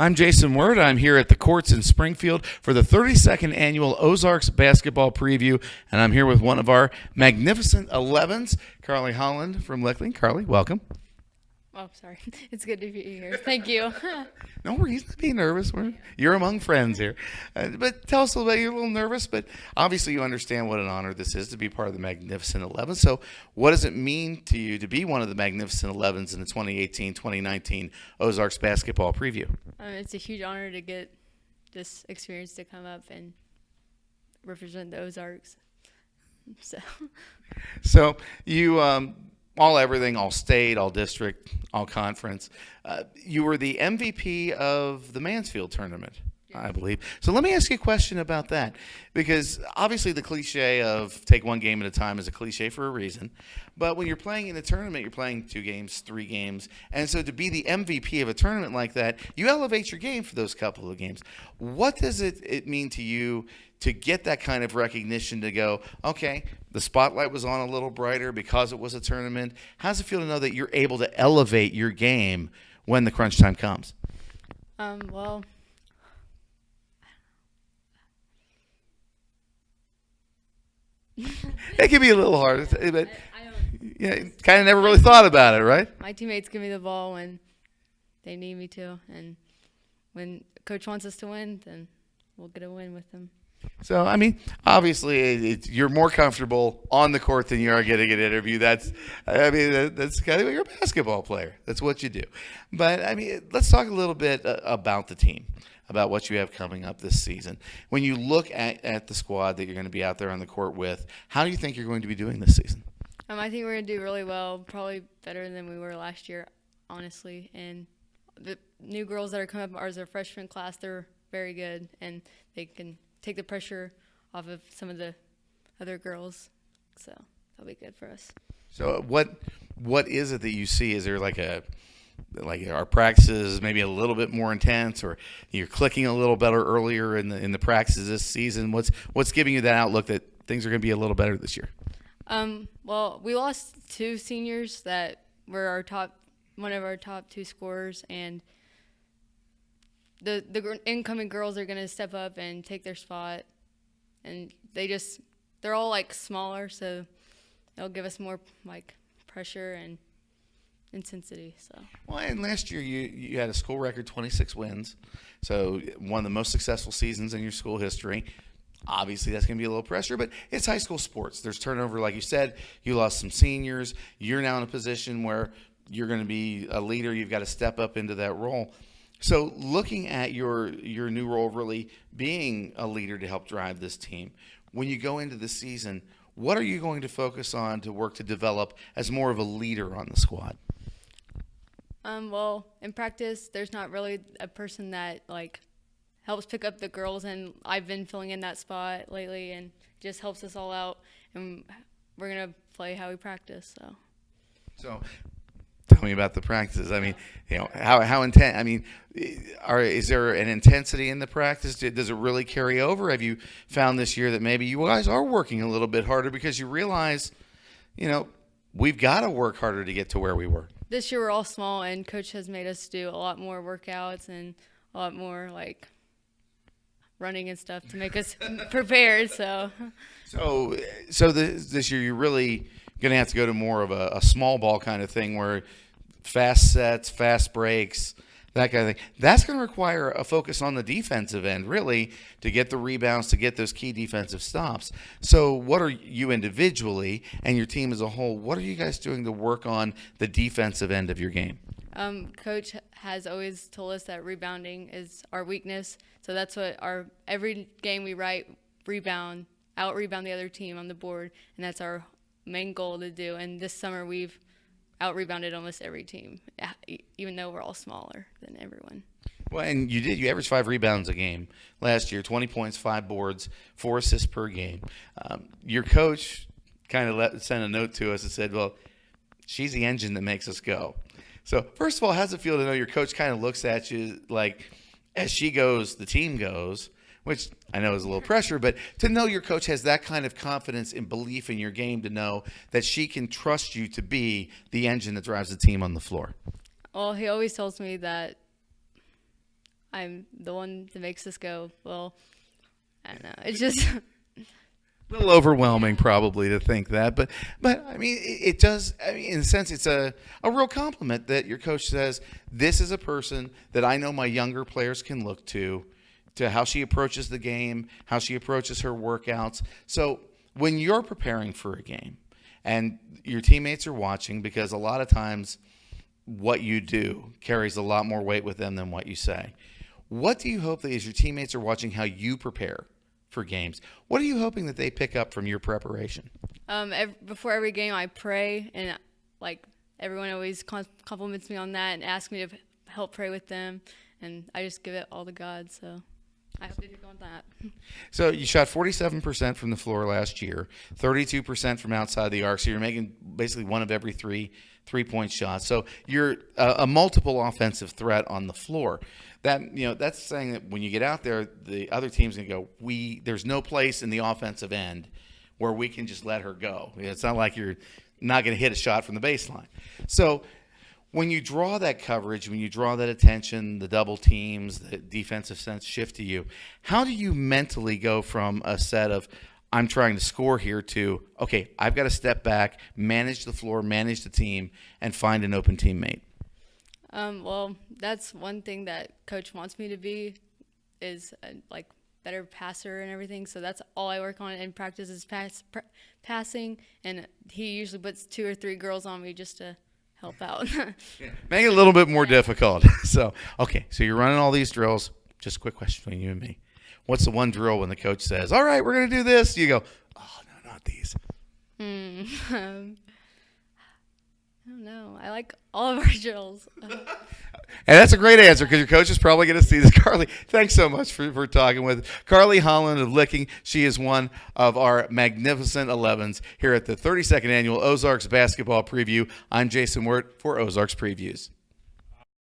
I'm Jason Word. I'm here at the courts in Springfield for the 32nd annual Ozarks basketball preview, and I'm here with one of our magnificent 11s, Karlee Holland from Lickling. Karlee, welcome. Oh, sorry. It's good to be here. Thank you. No worries. Don't be nervous. You're among friends here. But tell us a little bit. You're a little nervous, but obviously you understand what an honor this is to be part of the Magnificent 11. So what does it mean to you to be one of the Magnificent 11s in the 2018-2019 Ozarks basketball preview? It's a huge honor to get this experience to come up and represent the Ozarks. So you all everything, all state, all district, all conference. You were the MVP of the Mansfield Tournament, I believe. So let me ask you a question about that, because obviously the cliche of take one game at a time is a cliche for a reason. But when you're playing in a tournament, you're playing 2 games, 3 games. And so to be the MVP of a tournament like that, you elevate your game for those couple of games. What does it mean to you to get that kind of recognition, to go, okay, the spotlight was on a little brighter because it was a tournament? How does it feel to know that you're able to elevate your game when the crunch time comes? Well, it can be a little hard, but yeah, kind of never really thought about it, right? my teammates give me the ball when they need me to, and when coach wants us to win, then we'll get a win with them. So, I mean, obviously, you're more comfortable on the court than you are getting an interview. That's kind of you're a basketball player. That's what you do. But, I mean, let's talk a little bit about the team, about what you have coming up this season. When you look at the squad that you're going to be out there on the court with, how do you think you're going to be doing this season? I think we're going to do really well, probably better than we were last year, honestly. And the new girls that are coming up as our freshman class, they're very good, and they can take the pressure off of some of the other girls, so that'll be good for us. So what is it that you see? Is there like our practices maybe a little bit more intense, or you're clicking a little better earlier in the practices this season? What's giving you that outlook that things are going to be a little better this year? Well, we lost 2 seniors that were one of our top 2 scorers, and the incoming girls are going to step up and take their spot, and they're all like smaller, so it'll give us more like pressure and intensity. So well, and last year you had a school record 26 wins, so one of the most successful seasons in your school history. Obviously that's going to be a little pressure, but it's high school sports. There's turnover, like you said. You lost some seniors. You're now in a position where you're going to be a leader. You've got to step up into that role. So looking at your new role, really being a leader to help drive this team, when you go into the season, what are you going to focus on to work to develop as more of a leader on the squad? Well, in practice, there's not really a person that like helps pick up the girls, and I've been filling in that spot lately, and it just helps us all out, and we're going to play how we practice. So tell me about the practices. I mean, how intense? I mean, is there an intensity in the practice? Does it really carry over? Have you found this year that maybe you guys are working a little bit harder because you realize, we've got to work harder to get to where we were? This year we're all small, and coach has made us do a lot more workouts and a lot more like running and stuff to make us prepared. So this year you're really going to have to go to more of a small ball kind of thing, where fast sets, fast breaks, that kind of thing. That's going to require a focus on the defensive end, really, to get the rebounds, to get those key defensive stops. So what are you individually and your team as a whole, what are you guys doing to work on the defensive end of your game? Coach has always told us that rebounding is our weakness. So that's what every game we out-rebound the other team on the board, and that's our main goal to do. And this summer we've out-rebounded almost every team, even though we're all smaller than everyone. Well, and you averaged 5 rebounds a game last year, 20 points, 5 boards, 4 assists per game. Your coach kind of sent a note to us that said, well, she's the engine that makes us go. So first of all, how does it feel to know your coach kind of looks at you like, as she goes, the team goes, which I know is a little pressure, but to know your coach has that kind of confidence and belief in your game, to know that she can trust you to be the engine that drives the team on the floor? Well, he always tells me that I'm the one that makes this go. Well, I don't know. It's just A little overwhelming probably to think that, but I mean it does. I mean, in a sense, it's a real compliment that your coach says this is a person that I know my younger players can look to how she approaches the game, how she approaches her workouts. So when you're preparing for a game and your teammates are watching, because a lot of times what you do carries a lot more weight with them than what you say. What do you hope that as your teammates are watching how you prepare for games, what are you hoping that they pick up from your preparation? before every game, I pray, and like everyone always compliments me on that and asks me to help pray with them, and I just give it all to God. So I hope they do go on that. So you shot 47% from the floor last year, 32% from outside the arc. So you're making basically one of every three-point shots. So you're a multiple offensive threat on the floor. That's saying that when you get out there, the other team's gonna go, there's no place in the offensive end where we can just let her go. It's not like you're not gonna hit a shot from the baseline. So when you draw that coverage, when you draw that attention, the double teams, the defensive sense shift to you, how do you mentally go from a set of I'm trying to score here to, okay, I've got to step back, manage the floor, manage the team, and find an open teammate? Well, that's one thing that Coach wants me to be, is like better passer and everything. So that's all I work on in practice is passing, and he usually puts 2 or 3 girls on me just to help out. Make it a little bit more difficult. So you're running all these drills. Just a quick question between you and me. What's the one drill when the coach says, all right, we're going to do this? You go, oh, no, not these. I don't know. I like all of our drills. And that's a great answer because your coach is probably going to see this. Karlee, thanks so much for talking with Karlee Holland of Licking. She is one of our magnificent 11s here at the 32nd Annual Ozarks Basketball Preview. I'm Jason Wirt for Ozarks Previews.